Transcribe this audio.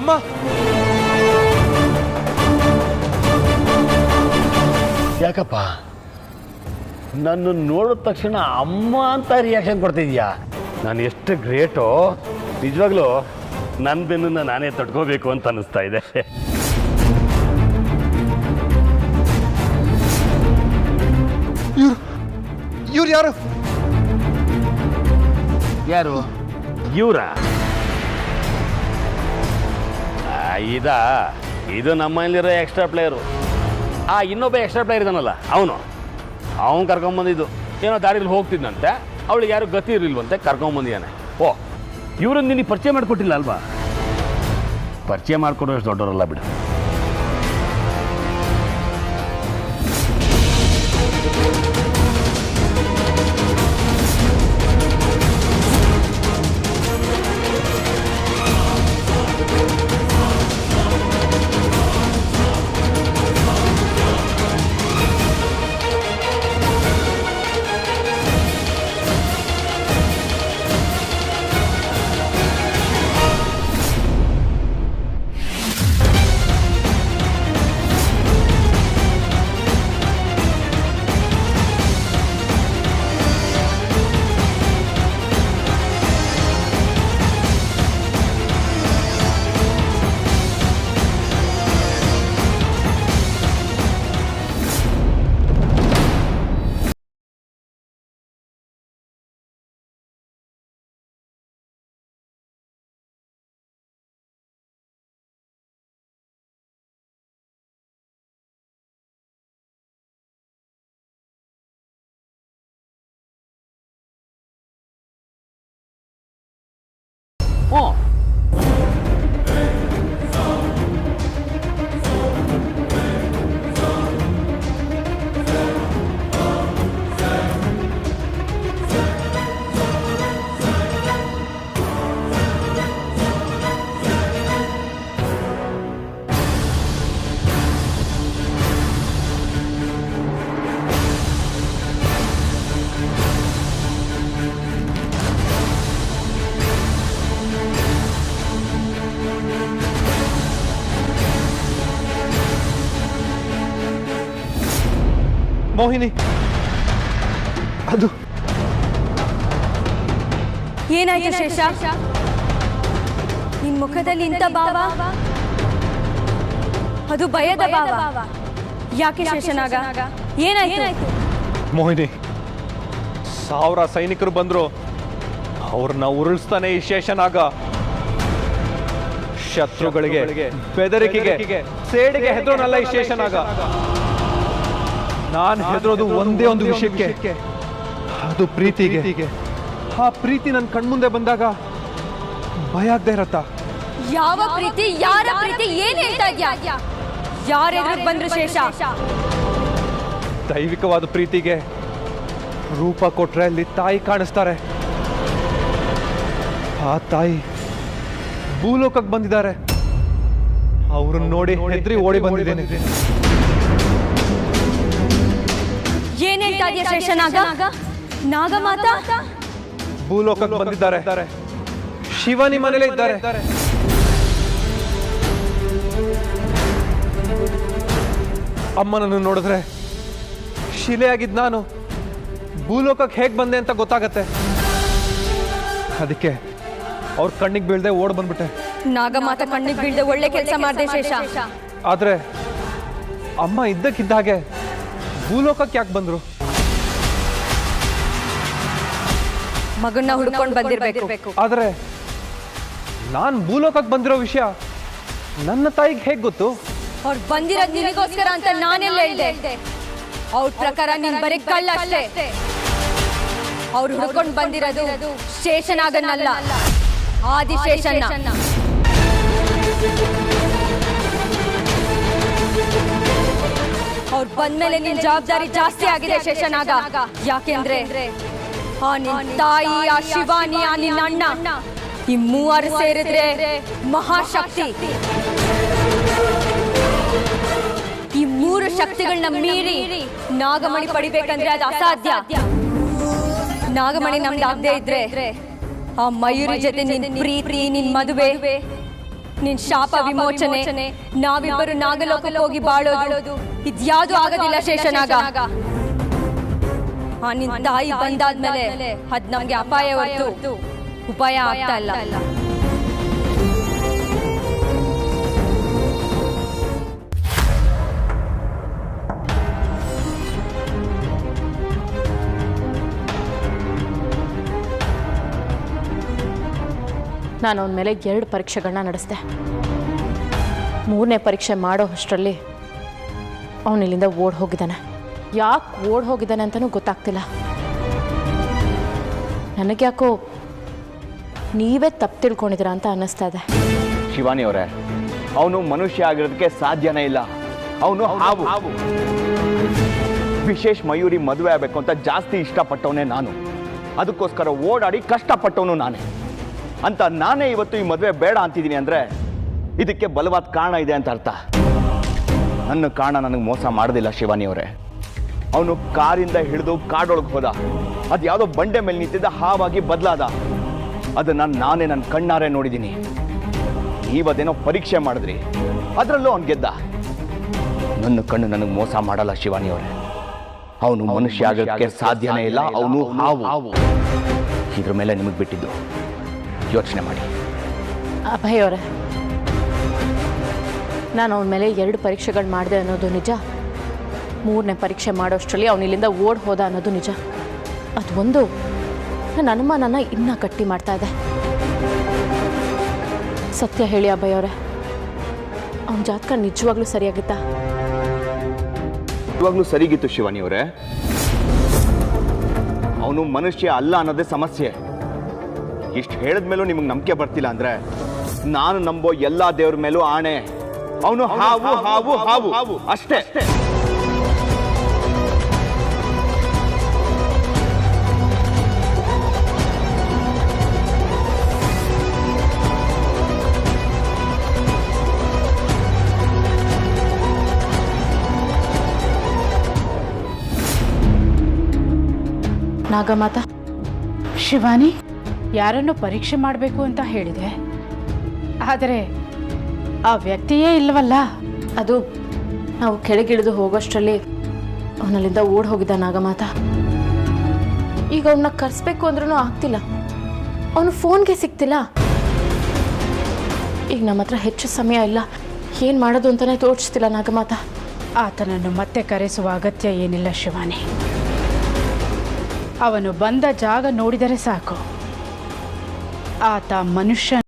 ಅಮ್ಮ ಯಾಕಪ್ಪ ನನ್ನ ನೋಡಿದ ತಕ್ಷಣ ಅಮ್ಮ ಅಂತ ರಿಯಾಕ್ಷನ್ ಕೊಡ್ತಿದ್ಯಾ? ನಾನು ಎಷ್ಟು ಗ್ರೇಟೋ, ನಿಜವಾಗ್ಲೂ ನನ್ನ ಬೆನ್ನನ್ನು ನಾನೇ ತಡ್ಕೋಬೇಕು ಅಂತ ಅನ್ನಿಸ್ತಾ ಇದೆ. ಇವ್ರು ಯಾರು? ಯಾರು ಇವರ? ಇದು ನಮ್ಮಲ್ಲಿರೋ ಎಕ್ಸ್ಟ್ರಾ ಪ್ಲೇಯರು. ಇನ್ನೊಬ್ಬ ಎಕ್ಸ್ಟ್ರಾ ಪ್ಲೇಯರ್ ಇದ್ದಾನಲ್ಲ ಅವನು ಕರ್ಕೊಂಬಂದಿದ್ದು. ಏನೋ ದಾರಿಲಿ ಹೋಗ್ತಿದ್ದಂತೆ, ಅವಳಿಗೆ ಯಾರು ಗತಿ ಇರಲಿಲ್ವಂತೆ, ಕರ್ಕೊಂಬಂದಿದ್ದಾನೆ. ಓ, ಇವ್ರನ್ನ ನಿನಗೆ ಪರಿಚಯ ಮಾಡಿಕೊಟ್ಟಿಲ್ಲ ಅಲ್ವಾ? ಪರಿಚಯ ಮಾಡಿಕೊಡೋಷ್ಟು ದೊಡ್ಡವರಲ್ಲ ಬಿಡು. ಮೋಹಿನಿ, ಅದು ಏನಾಯ್ತು ಶೇಷ? ನಿನ್ ಮುಖದಲ್ಲಿ ಇಂಥ ಭಾವ, ಅದು ಭಯದ ಭಾವ. ಯಾಕೆ ಶೇಷನಾಗ, ಏನಾಯ್ತು? ಮೋಹಿನಿ, 1000 ಸೈನಿಕರು ಬಂದ್ರು, ಅವ್ರನ್ನ ಉರುಳಿಸ್ತಾನೆ ಈ ಶೇಷನಾಗ. ಶತ್ರುಗಳಿಗೆ, ಬೆದರಿಕೆಗೆ, ಸೇಡಿಗೆ ಹೆದರೋನಲ್ಲ ಈ ಶೇಷನಾಗ. ನಾನು ಹೆದರೋದು ಒಂದೇ ಒಂದು ವಿಷಯಕ್ಕೆ, ಅದು ಪ್ರೀತಿಗೆ. ಆ ಪ್ರೀತಿ ನನ್ನ ಕಣ್ಮುಂದೆ ಬಂದಾಗ ಭಯ ಆಗದೆ ಇರತ್ತ. ಯಾವ ಪ್ರೀತಿ, ಯಾರ ಪ್ರೀತಿ, ಏನ್ ಹೇಳ್ತಾ ಇದ್ಯಾ? ಯಾರೆದ್ರು ಬಂದ್ರು ಶೇಷ? ದೈವಿಕವಾದ ಪ್ರೀತಿಗೆ ರೂಪ ಕೊಟ್ರೆ ಅಲ್ಲಿ ತಾಯಿ ಕಾಣಿಸ್ತಾರೆ. ಆ ತಾಯಿ ಭೂಲೋಕಕ್ಕೆ ಬಂದಿದ್ದಾರೆ. ಅವ್ರನ್ನ ನೋಡಿ ಹೆದ್ರಿ ಓಡಿ ಬಂದಿದ್ದೇನೆ. ಏನ್ ಹೇಳ್ತಾ ಇದ್ಯಾ ಶೇಷನಾಗ? ನಾಗಮಾತಾ ಭೂಲೋಕಕ್ಕೆ ಬಂದಿದ್ದಾರೆ. ಶಿವನಿ ಮನೇಲೆ ಇದ್ದಾರೆ. ಅಮ್ಮನನ್ನು ನೋಡಿದ್ರೆ ಶಿಲೆಯಾಗಿದ್ದ ನಾನು ಭೂಲೋಕಕ್ಕೆ ಹೇಗೆ ಬಂದೆ ಅಂತ ಗೊತ್ತಾಗತ್ತೆ. ಅದಕ್ಕೆ ಅವ್ರ ಕಣ್ಣಿಗೆ ಬೀಳ್ದೆ ಓಡ್ ಬಂದ್ಬಿಟ್ಟೆ. ನಾಗಮಾತಾ ಕಣ್ಣಿಗೆ ಬೀಳ್ದೆ ಒಳ್ಳೆ ಕೆಲಸ ಮಾಡಿದೆ ಶೇಷ. ಆದ್ರೆ ಅಮ್ಮ ಇದ್ದಕ್ಕಿದ್ದ ಹಾಗೆ ಭೂಲೋಕಕ್ಕೆ ಯಾಕೆ ಬಂದ್ರು? ಮಗನ್ನ ಹುಡ್ಕೊಂಡು ಬಂದಿರ್ಬೇಕು. ಆದ್ರೆ ನಾನ್ ಭೂಲೋಕಕ್ಕೆ ಬಂದಿರೋ ವಿಷಯ ನನ್ನ ತಾಯಿಗೆ ಹೇಗ್ ಗೊತ್ತು? ಅವ್ರು ಬಂದಿರೋದು ನಿನಗೋಸ್ಕರ ಅಂತ ನಾನೆಲ್ಲ ಹೇಳ್ದೆ. ಅವ್ರ ಪ್ರಕಾರ ನೀನ್ ಬರೀ ಕಳ್ಳ ಅಷ್ಟೇ. ಅವ್ರು ಹುಡ್ಕೊಂಡು ಬಂದಿರೋದು ಶೇಷನಾಗನ್ನಲ್ಲ, ಆದಿಶೇಷನ್ನ. ಅವ್ರು ಬಂದ್ಮೇಲೆ ನಿನ್ ಜವಾಬ್ದಾರಿ ಜಾಸ್ತಿ ಆಗಿದೆ ಶೇಷನಾಗ. ಯಾಕೆಂದ್ರೆ ಆ ನಿನ್ ತಾಯಿ, ಆ ಶಿವಾನಿ, ಆ ನಿನ್ನ ಅಣ್ಣ, ಈ ಮೂವರು ಸೇರಿದ್ರೆ ಮಹಾಶಕ್ತಿ. ಈ ಮೂರು ಶಕ್ತಿಗಳನ್ನ ಮೀರಿ ನಾಗಮಣಿ ಪಡಿಬೇಕಂದ್ರೆ ಅದು ಅಸಾಧ್ಯ. ನಾಗಮಣಿ ನಮ್ದಾಗದೆ ಇದ್ರೆ ಆ ಮಯೂರಿ ಜೊತೆ ನಿನ್ ಪ್ರೀತಿ, ನಿನ್ ಮದುವೆ ನಿನ್ ಶಾಪ ವಿಮೋಚನೆ, ನಾವಿಬ್ಬರು ನಾಗಲೋಕಕ್ಕೆ ಹೋಗಿ ಬಾಳೋದು ಇದ್ಯಾವುದು ಆಗೋದಿಲ್ಲ ಶೇಷನಾಗ. ನಿನ್ ತಾಯಿ ಬಂದಾದ್ಮೇಲೆ ಅದ್ ನಮ್ಗೆ ಅಪಾಯ ಹೊರತು ಉಪಾಯ ಆಗ್ತಾ ಇಲ್ಲ. ನಾನು ಅವನ ಮೇಲೆ 2 ಪರೀಕ್ಷೆಗಳನ್ನ ನಡೆಸಿದೆ. 3ನೇ ಪರೀಕ್ಷೆ ಮಾಡೋ ಅಷ್ಟರಲ್ಲಿ ಅವನಿಲ್ಲಿಂದ ಓಡ್ ಹೋಗಿದ್ದಾನೆ. ಯಾಕೆ ಓಡ್ ಹೋಗಿದ್ದಾನೆ ಅಂತಲೂ ಗೊತ್ತಾಗ್ತಿಲ್ಲ. ನನಗೆ ಯಾಕೋ ನೀವೇ ತಪ್ಪು ತಿಳ್ಕೊಂಡಿದ್ದೀರಾ ಅಂತ ಅನ್ನಿಸ್ತಾ ಇದೆ. ಶಿವಾನಿ ಅವರೇ, ಅವನು ಮನುಷ್ಯ ಆಗಿರೋದಕ್ಕೆ ಸಾಧ್ಯನೇ ಇಲ್ಲ. ಅವನು ಹಾವು. ವಿಶೇಷ್ ಮಯೂರಿ ಮದುವೆ ಆಗಬೇಕು ಅಂತ ಜಾಸ್ತಿ ಇಷ್ಟಪಟ್ಟವನೇ ನಾನು. ಅದಕ್ಕೋಸ್ಕರ ಓಡಾಡಿ ಕಷ್ಟಪಟ್ಟವನು ನಾನೇ ಅಂತ ನಾನೇ ಇವತ್ತು ಈ ಮದುವೆ ಬೇಡ ಅಂತಿದ್ದೀನಿ ಅಂದರೆ ಇದಕ್ಕೆ ಬಲವಾದ ಕಾರಣ ಇದೆ ಅಂತ ಅರ್ಥ. ನನ್ನ ಕಾರಣ ನನಗೆ ಮೋಸ ಮಾಡೋದಿಲ್ಲ ಶಿವಾನಿ ಅವರೇ. ಅವನು ಕಾರಿಂದ ಹಿಡಿದು ಕಾಡೊಳಗೆ ಹೋದ. ಅದು ಯಾವುದೋ ಬಂಡೆ ಮೇಲೆ ನಿಂತಿದ್ದ ಹಾವಾಗಿ ಬದಲಾದ. ಅದನ್ನು ನಾನೇ ನನ್ನ ಕಣ್ಣಾರೆ ನೋಡಿದ್ದೀನಿ. ನೀವದೇನೋ ಪರೀಕ್ಷೆ ಮಾಡಿದ್ರಿ, ಅದರಲ್ಲೂ ಅವನು ಗೆದ್ದ. ನನ್ನ ಕಣ್ಣು ನನಗೆ ಮೋಸ ಮಾಡಲ್ಲ ಶಿವಾನಿ ಅವರೇ. ಅವನು ಮನುಷ್ಯ ಆಗೋಕ್ಕೆ ಸಾಧ್ಯನೇ ಇಲ್ಲ. ಅವನು ಹಾವು. ಇದ್ರ ಮೇಲೆ ನಿಮಗೆ ಬಿಟ್ಟಿದ್ದು, ಯೋಚನೆ ಮಾಡಿ. ಅಭಯ್ ಅವರೇ, ನಾನು ಅವನ ಮೇಲೆ 2 ಪರೀಕ್ಷೆಗಳು ಮಾಡಿದೆ ಅನ್ನೋದು ನಿಜ. 3ನೇ ಪರೀಕ್ಷೆ ಮಾಡೋಷ್ಟರಲ್ಲಿ ಅವನಿಲ್ಲಿಂದ ಓಡ್ ಹೋದ ಅನ್ನೋದು ನಿಜ. ಅದು ಒಂದು ನನ್ನ ಅನುಮಾನನ ಇನ್ನೂ ಗಟ್ಟಿ ಮಾಡ್ತಾ ಇದೆ. ಸತ್ಯ ಹೇಳಿ ಅಭಯ್ ಅವರೇ, ಅವನ ಜಾತಕ ನಿಜವಾಗ್ಲೂ ಸರಿಯಾಗಿತ್ತಾ? ನಿಜವಾಗ್ಲೂ ಸರಿಗಿತ್ತು ಶಿವಾನಿ ಅವರೇ. ಅವನು ಮನುಷ್ಯ ಅಲ್ಲ ಅನ್ನೋದೇ ಸಮಸ್ಯೆ. ಇಷ್ಟು ಹೇಳಿದ ಮೇಲೂ ನಿಮಗೆ ನಂಬಿಕೆ ಬರ್ತಿಲ್ಲ ಅಂದ್ರೆ ನಾನು ನಂಬೋ ಎಲ್ಲಾ ದೇವ್ರ ಮೇಲೂ ಆಣೆ, ಅವನು ಹಾವು ಹಾವು ಹಾವು ಅಷ್ಟೇ. ನಾಗಮಾತಾ, ಶಿವಾನಿ, ಯಾರನ್ನು ಪರೀಕ್ಷೆ ಮಾಡಬೇಕು ಅಂತ ಹೇಳಿದೆ, ಆದರೆ ಆ ವ್ಯಕ್ತಿಯೇ ಇಲ್ಲವಲ್ಲ. ಅದು ನಾವು ಕೆಳಗಿಳಿದು ಹೋಗೋಷ್ಟರಲ್ಲಿ ಅವನಲ್ಲಿಂದ ಓಡ್ ಹೋಗಿದ್ದ ನಾಗಮಾತಾ. ಈಗ ಅವನ್ನ ಕರೆಸ್ಬೇಕು ಅಂದ್ರೂ ಆಗ್ತಿಲ್ಲ. ಅವನು ಫೋನ್ಗೆ ಸಿಗ್ತಿಲ್ಲ. ಈಗ ನಮ್ಮ ಹತ್ರ ಹೆಚ್ಚು ಸಮಯ ಇಲ್ಲ. ಏನು ಮಾಡೋದು ಅಂತಲೇ ತೋಚಿಸ್ತಿಲ್ಲ ನಾಗಮಾತಾ. ಆತನನ್ನು ಮತ್ತೆ ಕರೆಸುವ ಅಗತ್ಯ ಏನಿಲ್ಲ ಶಿವಾನಿ. ಅವನು ಬಂದ ಜಾಗ ನೋಡಿದರೆ ಸಾಕು. ಆತ ಮನುಷ್ಯ